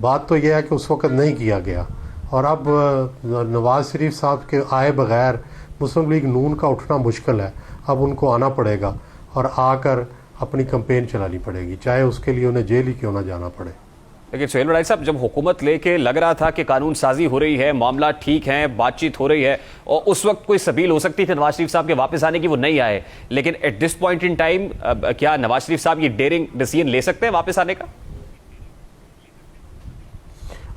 बात तो यह है कि उस वक्त नहीं किया गया, और अब नवाज शरीफ साहब के आए बगैर मुस्लिम लीग नून का उठना मुश्किल है। अब उनको आना पड़ेगा और आकर अपनी कैंपेन चलानी पड़ेगी, चाहे उसके लिए उन्हें जेल ही क्यों ना जाना पड़े। लेकिन सुहेल वड़ाई साहब, जब हुकूमत लेके लग रहा था कि कानून साजी हो रही है, मामला ठीक है, बातचीत हो रही है, और उस वक्त कोई सबील हो सकती थी नवाज शरीफ साहब के वापस आने की, वो नहीं आए, लेकिन at this point in time क्या नवाज शरीफ साहब ये डेयरिंग डिसीजन ले सकते हैं वापस आने का?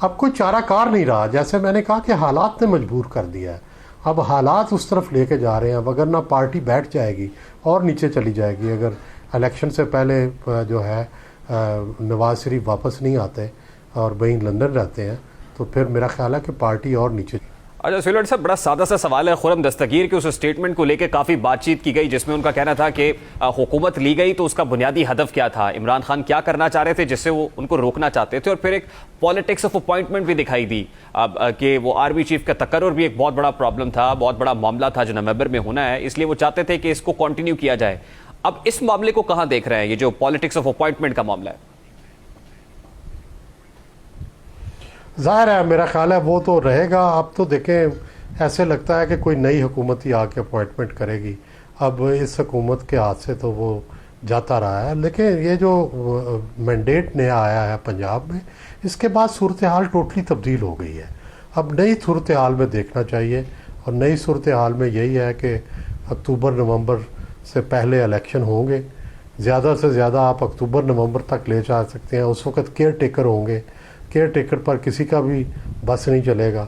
अब कोई चारा कार नहीं रहा, जैसे मैंने कहा कि हालात ने मजबूर कर दिया है। अब हालात उस तरफ लेके जा रहे हैं, वगरना पार्टी बैठ जाएगी और नीचे चली जाएगी अगर इलेक्शन से पहले जो है नवाज शरीफ वापस नहीं आते और वहीं लंदन रहते हैं, तो फिर मेरा ख्याल है कि पार्टी और नीचे। अच्छा सुहेल साहब, बड़ा सादा सा सवाल है। खुर्रम दस्तगीर के उस स्टेटमेंट को लेकर काफ़ी बातचीत की गई, जिसमें उनका कहना था कि हुकूमत ली गई तो उसका बुनियादी हदफ क्या था, इमरान खान क्या करना चाह रहे थे जिससे वो उनको रोकना चाहते थे, और फिर एक पॉलिटिक्स ऑफ अपॉइंटमेंट भी दिखाई दी कि वो आर्मी चीफ का तकर्रुर भी एक बहुत बड़ा प्रॉब्लम था, बहुत बड़ा मामला था जो नवंबर में होना है, इसलिए वो चाहते थे कि इसको कंटिन्यू किया जाए। अब इस मामले को कहां देख रहे हैं, ये जो पॉलिटिक्स ऑफ अपॉइंटमेंट का मामला है? ज़ाहिर है, मेरा ख्याल है वो तो रहेगा। अब तो देखें, ऐसे लगता है कि कोई नई हुकूमत ही आके अपॉइंटमेंट करेगी। अब इस हुकूमत के हाथ से तो वो जाता रहा है, लेकिन ये जो मैंडेट नया आया है पंजाब में, इसके बाद सूरत हाल टोटली तब्दील हो गई है। अब नई सूरत हाल में देखना चाहिए, और नई सूरत हाल में यही है कि अक्टूबर नवंबर से पहले इलेक्शन होंगे। ज़्यादा से ज़्यादा आप अक्टूबर नवंबर तक ले जा सकते हैं। उस वक्त केयर टेकर होंगे, केयर टेकर पर किसी का भी बस नहीं चलेगा।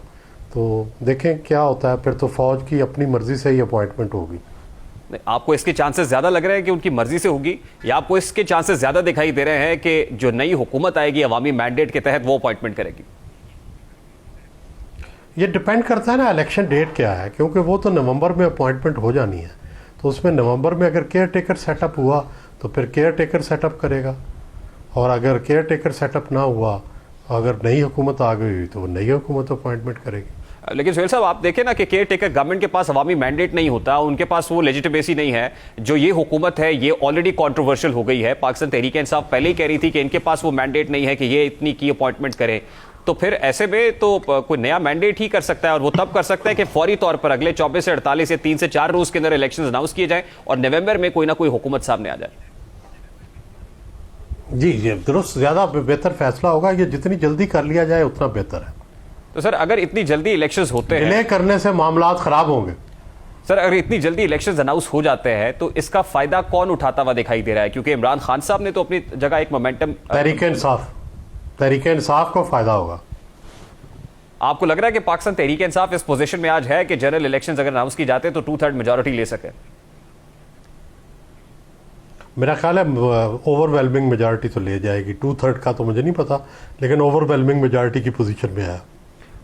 तो देखें क्या होता है, फिर तो फ़ौज की अपनी मर्ज़ी से ही अपॉइंटमेंट होगी। आपको इसके चांसेस ज़्यादा लग रहे हैं कि उनकी मर्जी से होगी, या आपको इसके चांसेस ज़्यादा दिखाई दे रहे हैं कि जो नई हुकूमत आएगी अवामी मैंडेट के तहत वो अपॉइंटमेंट करेगी? ये डिपेंड करता है ना इलेक्शन डेट क्या है, क्योंकि वो तो नवंबर में अपॉइंटमेंट हो जानी है। तो उसमें नवंबर में अगर केयर टेकर सेटअप हुआ तो फिर केयर टेकर सेटअप करेगा, और अगर केयर टेकर सेटअप ना हुआ, अगर नई हुकूमत आ गई तो नई हुकूमत अपॉइंटमेंट करेगी। लेकिन सुहेल साहब, आप देखें ना कि केयर टेकर गवर्नमेंट के पास अवामी मैंडेट नहीं होता, उनके पास वो लेजिटिमेसी नहीं है। जो ये हुकूमत है ये ऑलरेडी कंट्रोवर्शियल हो गई है। पाकिस्तान तहरीक इंसाफ पहले ही कह रही थी कि इनके पास वो मैंडेट नहीं है कि ये इतनी की अपॉइंटमेंट करें, तो फिर ऐसे में तो कोई नया मैंडेट ही कर सकता है, और वो तब कर सकता है कि फौरी तौर पर अगले 24 से 48 या 3 से 4 रोज के अंदर इलेक्शन अनाउंस किए जाए और नवंबर में कोई ना कोई हुकूमत सामने आ जाए। जी जी, दुरुस्त, ज़्यादा बेहतर फैसला होगा। ये जितनी जल्दी कर लिया जाए उतना बेहतर है। तो सर अगर इतनी जल्दी इलेक्शंस होते हैं, डिले करने से मामला खराब होंगे। सर अगर इतनी जल्दी इलेक्शंस अनाउंस हो जाते हैं तो इसका फायदा कौन उठाता हुआ दिखाई दे रहा है? क्योंकि इमरान खान साहब ने तो अपनी जगह एक मोमेंटम, तहरीक इंसाफ को फायदा होगा। आपको लग रहा है कि पाकिस्तान तहरीक इंसाफ इस पोजीशन में आज है कि जनरल इलेक्शंस अगर अनाउंस की जाते तो 2/3 मेजॉरिटी ले सके? मेरा ख्याल है ओवरवेलमिंग मेजॉरिटी तो ले जाएगी। 2/3 का तो मुझे नहीं पता, लेकिन ओवरवेलमिंग मेजॉरिटी की पोजीशन में है।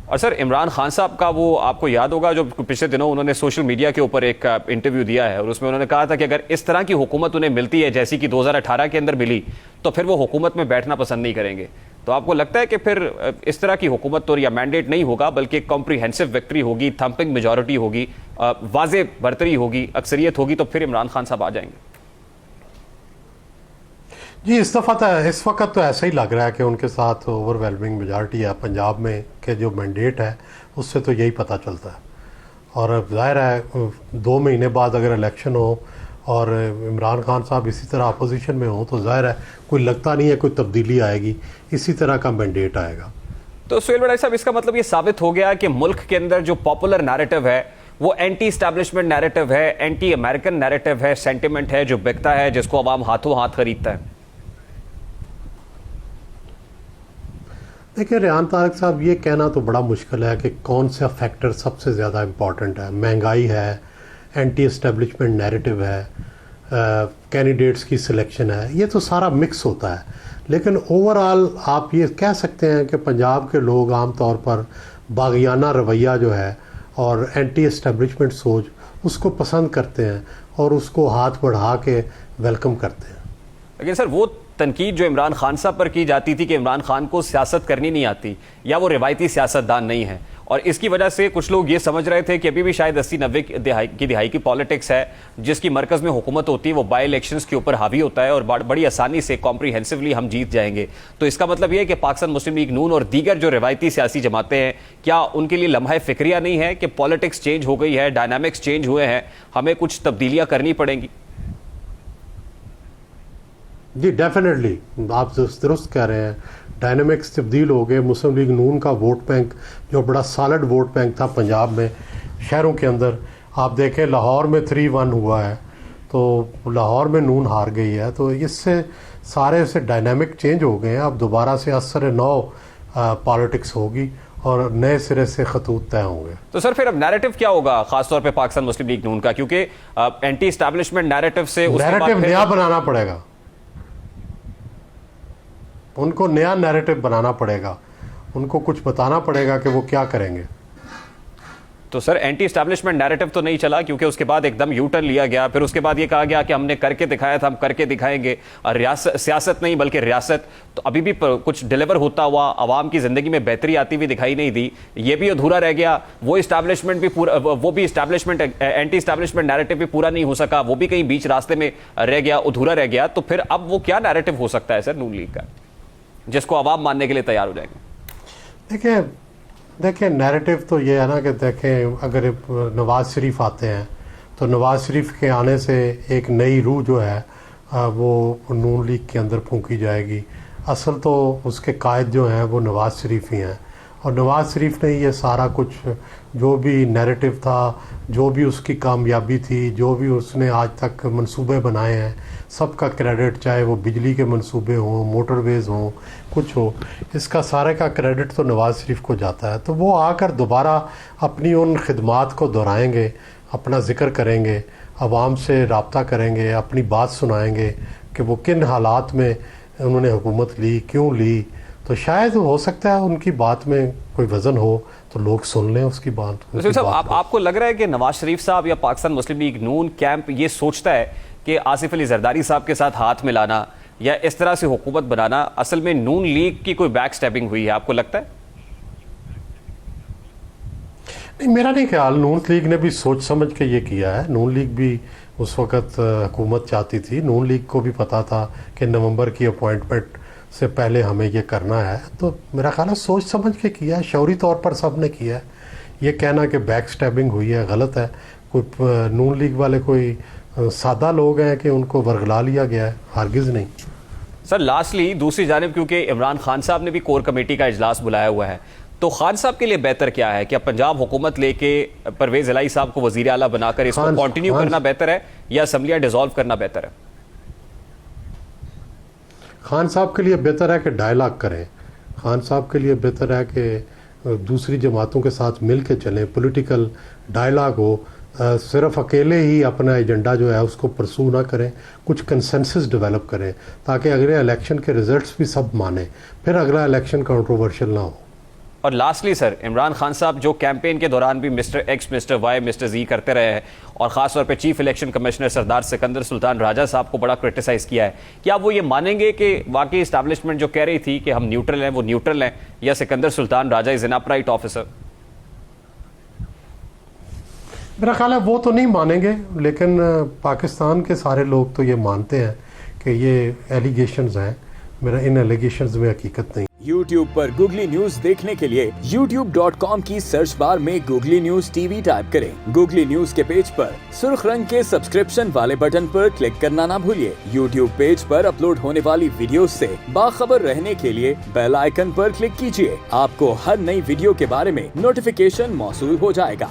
और सर इमरान खान साहब का वो आपको याद होगा जो पिछले दिनों उन्होंने सोशल मीडिया के ऊपर एक इंटरव्यू दिया है, और उसमें उन्होंने कहा था कि अगर इस तरह की हुकूमत उन्हें मिलती है जैसी कि 2018 के अंदर मिली, तो फिर वो हुकूमत में बैठना पसंद नहीं करेंगे। तो आपको लगता है कि फिर इस तरह की हुकूमत तो या मैंडेट नहीं होगा, बल्कि एक कॉम्प्रिहेंसिव विक्ट्री होगी, थम्पिंग मेजॉरिटी होगी, वाज़े बरतरी होगी, अक्सरियत होगी, तो फिर इमरान खान साहब आ जाएंगे? जी, इस दफ़ा तो इस वक्त तो ऐसा ही लग रहा है कि उनके साथ ओवरवेलमिंग मेजॉरिटी है। पंजाब में के जो मैंडेट है उससे तो यही पता चलता है। और ज़ाहिर है 2 महीने बाद अगर इलेक्शन हो और इमरान खान साहब इसी तरह अपोजिशन में हो, तो ज़ाहिर है कोई लगता नहीं है कोई तब्दीली आएगी, इसी तरह का मैंडेट आएगा। तो सुहेल वड़ाई साहब, इसका मतलब ये साबित हो गया कि मुल्क के अंदर जो पॉपुलर नैरेटिव है वो एंटी एस्टैब्लिशमेंट नैरेटिव है, एंटी अमेरिकन नैरेटिव है, सेंटिमेंट है जो बिकता है, जिसको अवाम हाथों हाथ खरीदता है। देखिए रेहान तारिक साहब, ये कहना तो बड़ा मुश्किल है कि कौन सा फैक्टर सबसे ज़्यादा इम्पॉर्टेंट है। महंगाई है, एंटी एस्टेब्लिशमेंट नैरेटिव है, कैंडिडेट्स की सिलेक्शन है, ये तो सारा मिक्स होता है। लेकिन ओवरऑल आप ये कह सकते हैं कि पंजाब के लोग आम तौर पर बागियाना रवैया जो है और एंटी एस्टेब्लिशमेंट सोच उसको पसंद करते हैं और उसको हाथ बढ़ा के वेलकम करते हैं। लेकिन सर वो तनकीद जो इमरान खान साहब पर की जाती थी कि इमरान खान को सियासत करनी नहीं आती या वो रिवायती सियासतदान नहीं है, और इसकी वजह से कुछ लोग ये समझ रहे थे कि अभी भी शायद 80-90 की दिहाई की पॉलिटिक्स है, जिसकी मरकज में हुकूमत होती है, वो बाई इलेक्शंस के ऊपर हावी होता है और बड़ी आसानी से कॉम्प्रीहेंसिवली हम जीत जाएंगे। तो इसका मतलब यह है कि पाकिस्तान मुस्लिम लीग नून और दीगर जो रिवायती सियासी जमातें हैं, क्या उनके लिए लम्हा फिक्रिया नहीं है कि पॉलिटिक्स चेंज हो गई है, डायनामिक्स चेंज हुए हैं, हमें कुछ तब्दीलियां करनी पड़ेंगी? जी डेफिनेटली, आप दुरुस्त कह रहे हैं, डायनामिक्स तब्दील हो गए। मुस्लिम लीग नून का वोट बैंक जो बड़ा सॉलिड वोट बैंक था पंजाब में, शहरों के अंदर, आप देखें लाहौर में 3-1 हुआ है, तो लाहौर में नून हार गई है। तो इससे सारे से डायनामिक चेंज हो गए हैं। अब दोबारा से असर नौ पॉलिटिक्स होगी और नए सिरे से खतूत तय होंगे। तो सर फिर अब नैरेटिव क्या होगा खासतौर पे पाकिस्तान मुस्लिम लीग नून का, क्योंकि एंटी एस्टैब्लिशमेंट नैरेटिव से नैरेटिव नया बनाना पड़ेगा, उनको नया नैरेटिव बनाना पड़ेगा, उनको कुछ बताना पड़ेगा कि वो क्या करेंगे। तो सर एंटी एस्टैब्लिशमेंट नैरेटिव तो नहीं चला, क्योंकि उसके बाद एकदम यू टर्न लिया गया, फिर उसके बाद ये कहा गया कि हमने करके दिखाया था, हम करके दिखाएंगे, और सियासत नहीं बल्कि रियासत। तो अभी भी कुछ डिलीवर होता हुआ आवाम की जिंदगी में बेहतरी आती हुई दिखाई नहीं दी, ये भी अधूरा रह गया। वो एस्टैब्लिशमेंट भी पूरा, वो भी एस्टैब्लिशमेंट एंटी एस्टैब्लिशमेंट नैरेटिव भी पूरा नहीं हो सका, वो भी कहीं बीच रास्ते में रह गया, अधूरा रह गया। तो फिर अब वो क्या नैरेटिव हो सकता है सर नून लीग का, जिसको आवाम मानने के लिए तैयार हो जाएंगे? देखिए नैरेटिव तो ये है ना कि देखें, अगर नवाज़ शरीफ आते हैं तो नवाज़ शरीफ के आने से एक नई रूह जो है वो नून लीग के अंदर फूंकी जाएगी। असल तो उसके कायद जो हैं वो नवाज़ शरीफ ही हैं, और नवाज़ शरीफ ने ये सारा कुछ जो भी नैरेटिव था, जो भी उसकी कामयाबी थी, जो भी उसने आज तक मंसूबे बनाए हैं, सबका क्रेडिट, चाहे वो बिजली के मंसूबे हों, मोटरवेज़ हों, कुछ हो, इसका सारे का क्रेडिट तो नवाज़ शरीफ को जाता है। तो वो आकर दोबारा अपनी उन खिदमात को दोहराएंगे, अपना ज़िक्र करेंगे, आवाम से रब्ता करेंगे, अपनी बात सुनाएंगे कि वो किन हालात में उन्होंने हुकूमत ली, क्यों ली। तो शायद हो सकता है उनकी बात में कोई वजन हो तो लोग सुन लें उसकी बात। तो साहब आपको लग रहा है कि नवाज शरीफ साहब या पाकिस्तान मुस्लिम लीग नून कैंप ये सोचता है कि आसिफ अली जरदारी साहब के साथ हाथ मिलाना या इस तरह से हुकूमत बनाना असल में नून लीग की कोई बैक स्टैबिंग हुई है, आपको लगता है? नहीं, मेरा नहीं ख्याल। नून लीग ने भी सोच समझ के ये किया है। नून लीग भी उस वक़्त हुकूमत चाहती थी, नून लीग को भी पता था कि नवंबर की अपॉइंटमेंट से पहले हमें ये करना है। तो मेरा ख्याल है सोच समझ के किया है, शौरी तौर पर सब ने किया है। ये कहना कि बैक स्टैबिंग हुई है गलत है। कोई नून लीग वाले कोई सादा लोग हैं कि उनको वर्गला लिया गया है, हरगिज़ नहीं। सर लास्टली दूसरी जानिब, क्योंकि इमरान खान साहब ने भी कोर कमेटी का इजलास बुलाया हुआ है, तो खान साहब के लिए बेहतर क्या है? क्या पंजाब हुकूमत लेके परवेज इलाही साहब को वजीर आला बनाकर इसको कंटिन्यू करना बेहतर है या असम्बलियां डिसॉल्व करना बेहतर है? खान साहब के लिए बेहतर है कि डायलॉग करें। खान साहब के लिए बेहतर है कि दूसरी जमातों के साथ मिल के चलें, पॉलिटिकल डायलॉग हो। सिर्फ अकेले ही अपना एजेंडा जो है उसको परसू ना करें, कुछ कंसेंसस डेवलप करें ताकि अगले इलेक्शन के रिजल्ट्स भी सब माने, फिर अगला इलेक्शन कंट्रोवर्शियल ना हो। और लास्टली सर, इमरान खान साहब जो कैंपेन के दौरान भी mister X, mister Y, mister G करते रहे हैं और खासतौर पे chief election commissioner Sardar Sikandar Sultan Raja sahab को बड़ा क्रिटिसाइज किया है, क्या वो ये मानेंगे कि वाकई इस्टेब्लिशमेंट जो कह रही थी कि हम न्यूट्रल हैं वो न्यूट्रल हैं, या सिकंदर सुल्तान राजा इज एन अपराइट ऑफिसर? मेरा ख्याल है वो तो नहीं मानेंगे, लेकिन पाकिस्तान के सारे लोग तो ये मानते हैं कि ये एलिगेशंस हैं। मेरा इन एलिगेशंस में हकीकत नहीं। YouTube पर गूगली न्यूज देखने के लिए youtube.com की सर्च बार में गूगली न्यूज टीवी टाइप करें। गूगली न्यूज के पेज पर सुर्ख रंग के सब्सक्रिप्शन वाले बटन पर क्लिक करना ना भूलिए। YouTube पेज पर अपलोड होने वाली वीडियोस से बाखबर रहने के लिए बेल आइकन पर क्लिक कीजिए। आपको हर नई वीडियो के बारे में नोटिफिकेशन मौसूल हो जाएगा।